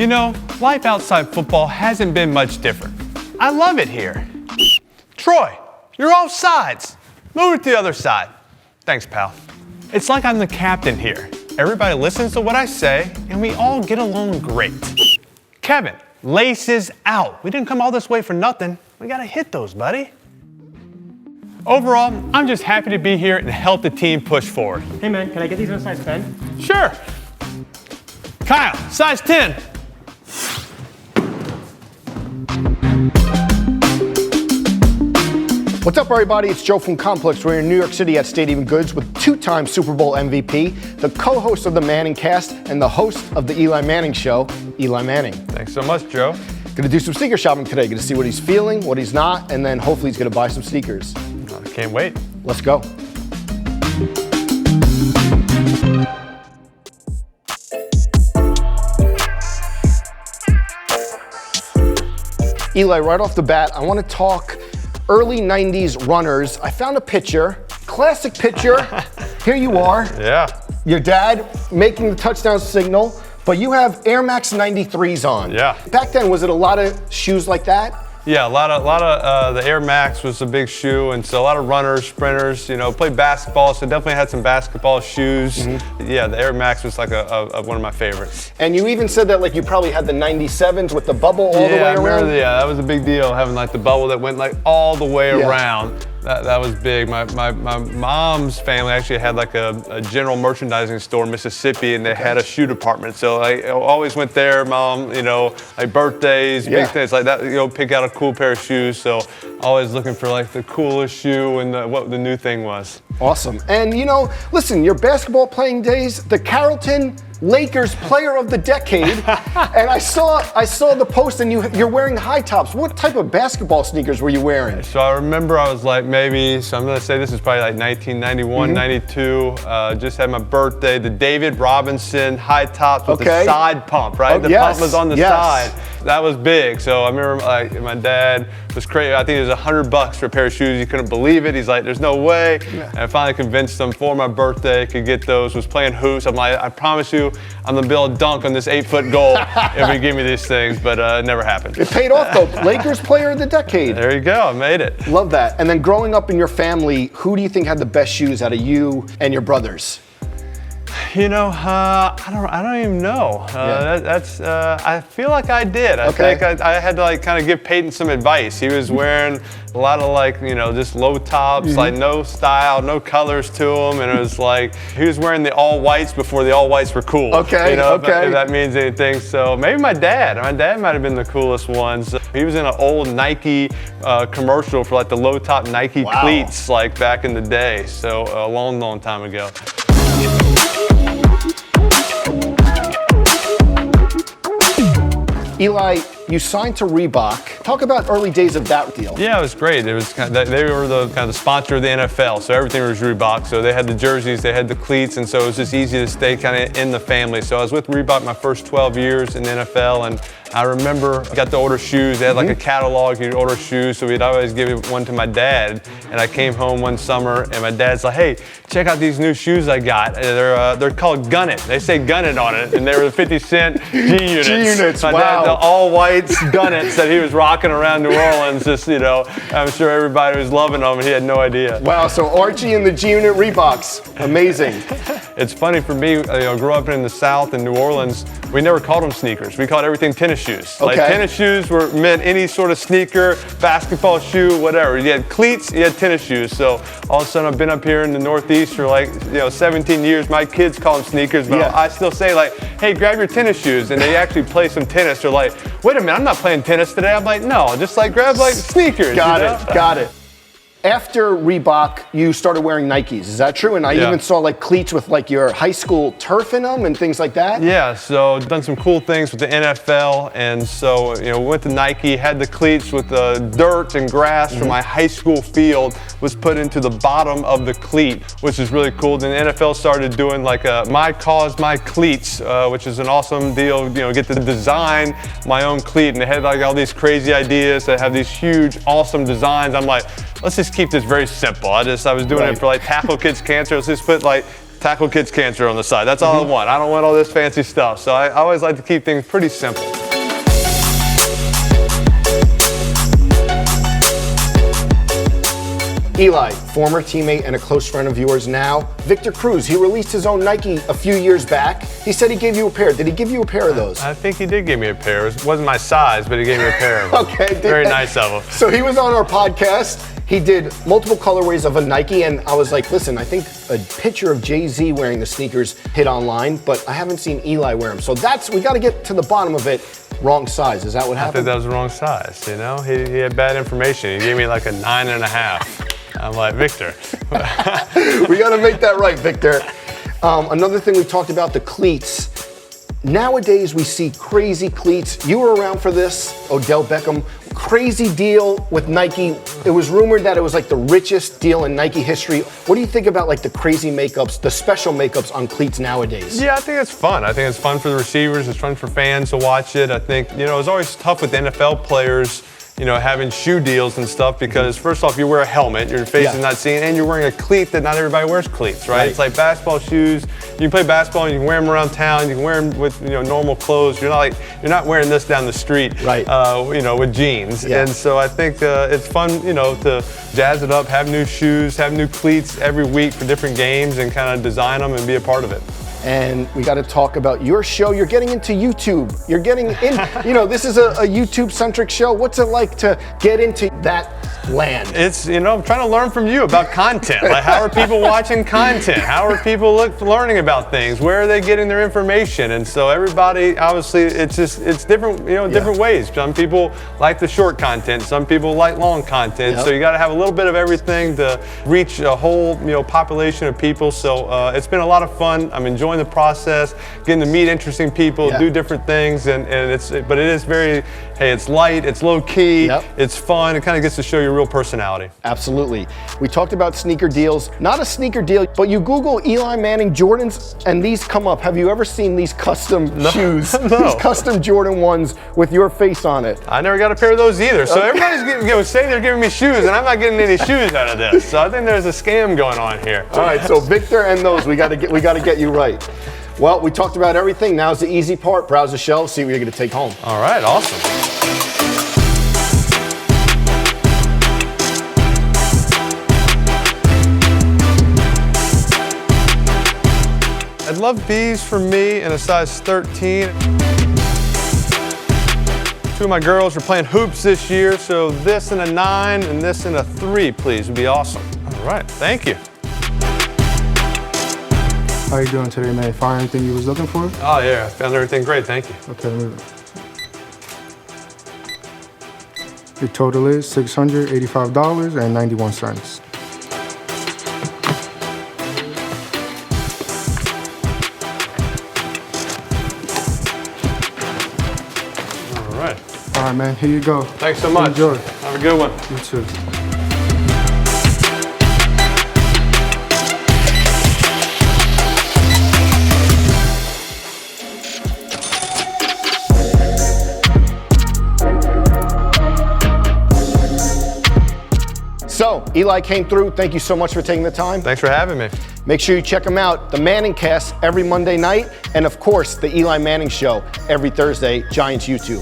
You know, life outside football hasn't been much different. I love it here. Troy, you're off sides. Move it to the other side. Thanks, pal. It's like I'm the captain here. Everybody listens to what I say, and we all get along great. Kevin, laces out. We didn't come all this way for nothing. We gotta hit those, buddy. Overall, I'm just happy to be here and help the team push forward. Hey man, can I get these in a size 10? Sure. Kyle, size 10. What's up, everybody? It's Joe from Complex. We're in New York City at Stadium Goods with two-time Super Bowl MVP, the co-host of the Manning Cast, and the host of the Eli Manning Show, Eli Manning. Thanks so much, Joe. Gonna do some sneaker shopping today. Gonna see what he's feeling, what he's not, and then hopefully he's gonna buy some sneakers. I can't wait. Let's go. Eli, right off the bat, I want to talk early 90s runners. I found a picture, classic picture. Here you are. Yeah. Your dad making the touchdown signal, but you have Air Max 93s on. Yeah. Back then, was it a lot of shoes like that? Yeah, a lot of the Air Max was a big shoe, and so a lot of runners, sprinters, you know, played basketball, so definitely had some basketball shoes. Mm-hmm. Yeah, the Air Max was like one of my favorites. And you even said that like you probably had the 97s with the bubble all the way around? Yeah, that was a big deal, having like the bubble that went like all the way around. That was big. My mom's family actually had like a general merchandising store in Mississippi, and they had a shoe department. So I always went there, Mom, you know, like birthdays, big things like that, you know, pick out a cool pair of shoes. So always looking for like the coolest shoe and what the new thing was. Awesome. And you know, listen, your basketball playing days, the Carrollton Lakers Player of the Decade, and I saw the post, and you're wearing high tops. What type of basketball sneakers were you wearing? So I remember I was like so I'm gonna say this is probably like 1991, 92. Just had my birthday. The David Robinson high tops with the side pump, right? The pump was on the side. That was big. So I remember like my dad was crazy. I think it was $100 for a pair of shoes. He couldn't believe it. He's like, "There's no way." And I finally convinced him for my birthday could get those. Was playing hoops. I'm like, I promise you, I'm gonna be able to dunk on this 8-foot goal if you give me these things. But it never happened. It paid off though. Lakers Player of the Decade. There you go. I made it. Love that. And then growing up in your family, who do you think had the best shoes out of you and your brothers? You know, I don't even know. I feel like I did. I think I had to like kind of give Peyton some advice. He was wearing a lot of like, you know, just low tops, like no style, no colors to them, and it was like he was wearing the all whites before the all whites were cool. If that means anything. So maybe my dad. My dad might have been the coolest ones. He was in an old Nike commercial for like the low top Nike cleats, like back in the day. So a long time ago. Eli, you signed to Reebok. Talk about early days of that deal. Yeah, it was great. It was they were the kind of the sponsor of the NFL, so everything was Reebok. So they had the jerseys, they had the cleats, and so it was just easy to stay kind of in the family. So I was with Reebok my first 12 years in the NFL, and I remember I got to order shoes. They had like a catalog, you'd order shoes, so we'd always give one to my dad. And I came home one summer, and my dad's like, "Hey, check out these new shoes I got. They're called Gun It. They say Gun It on it, and they were the 50 cent G-Units. G-Units, my dad, the all whites Gun It that he was rocking around New Orleans. Just, you know, I'm sure everybody was loving them, and he had no idea. Wow, so Archie and the G-Unit Reeboks, amazing. It's funny for me, you know, growing up in the South in New Orleans, we never called them sneakers. We called everything tennis shoes. Like tennis shoes meant any sort of sneaker, basketball shoe, whatever. You had cleats, you had tennis shoes. So all of a sudden I've been up here in the Northeast for like, you know, 17 years. My kids call them sneakers, but I still say like, "Hey, grab your tennis shoes." And they actually play some tennis. They're like, "Wait a minute, I'm not playing tennis today." I'm like, "No, just like grab like sneakers." Got it. After Reebok, you started wearing Nikes. Is that true? And I even saw like cleats with like your high school turf in them and things like that. Yeah, so done some cool things with the NFL, and so, you know, went to Nike, had the cleats with the dirt and grass from my high school field was put into the bottom of the cleat, which is really cool. Then the NFL started doing like a My Cause, My Cleats, which is an awesome deal. You know, get to design my own cleat, and they had like all these crazy ideas that have these huge, awesome designs. I'm like, let's just keep this very simple. I was doing it for like Tackle Kids Cancer. Let's just put like tackle kids cancer on the side. That's all I want. I don't want all this fancy stuff. So I always like to keep things pretty simple. Eli, former teammate and a close friend of yours now, Victor Cruz, he released his own Nike a few years back. He said he gave you a pair. Did he give you a pair of those? I think he did give me a pair. It wasn't my size, but he gave me a pair of them. Okay. Very nice of him. So he was on our podcast. He did multiple colorways of a Nike, and I was like, listen, I think a picture of Jay-Z wearing the sneakers hit online, but I haven't seen Eli wear them. So we got to get to the bottom of it. Wrong size. Is that what happened? I think that was the wrong size, you know? He had bad information. He gave me like a 9.5. I'm like, Victor. We got to make that right, Victor. Another thing we talked about, the cleats. Nowadays, we see crazy cleats. You were around for this, Odell Beckham. Crazy deal with Nike. It was rumored that it was like the richest deal in Nike history. What do you think about like the crazy makeups, the special makeups on cleats nowadays? Yeah, I think it's fun. I think it's fun for the receivers. It's fun for fans to watch it. I think, you know, it's always tough with NFL players, you know, having shoe deals and stuff because first off, you wear a helmet, your face is not seen, and you're wearing a cleat that not everybody wears cleats, right? It's like basketball shoes. You can play basketball and you can wear them around town. You can wear them with, you know, normal clothes. You're not wearing this down the street, right? You know, with jeans. And so I think it's fun, you know, to jazz it up, have new shoes, have new cleats every week for different games, and kind of design them and be a part of it. And we got to talk about your show. You're getting into YouTube. You're getting in, you know, this is a YouTube-centric show. What's it like to get into that land? It's, you know, I'm trying to learn from you about content. Like, how are people watching content? How are people learning about things? Where are they getting their information? And so everybody, obviously, it's different, you know, different ways. Some people like the short content. Some people like long content. So you got to have a little bit of everything to reach a whole, you know, population of people. So it's been a lot of fun. I'm enjoying the process, getting to meet interesting people, do different things, but it is very, hey, it's light, it's low key, it's fun. It kind of gets to show your real personality. Absolutely. We talked about sneaker deals. Not a sneaker deal, but you Google Eli Manning Jordans and these come up. Have you ever seen these custom shoes? No. These custom Jordan ones with your face on it. I never got a pair of those either. So everybody's saying they're giving me shoes, and I'm not getting any shoes out of this. So I think there's a scam going on here. All right, so Victor and those, we got to get you right. Well, we talked about everything. Now's the easy part. Browse the shelves, see what you're going to take home. All right, awesome. I'd love these for me in a size 13. Two of my girls are playing hoops this year, so this in a 9 and this in a 3, please, would be awesome. All right, thank you. How you doing today, man? Find anything you was looking for? Oh yeah, I found everything great, thank you. Okay, move it. Your total is $685.91. All right. All right, man, here you go. Thanks so much. Enjoy. Have a good one. You too. So, Eli came through. Thank you so much for taking the time. Thanks for having me. Make sure you check him out. The Manning Cast every Monday night. And of course, the Eli Manning Show every Thursday, Giants YouTube.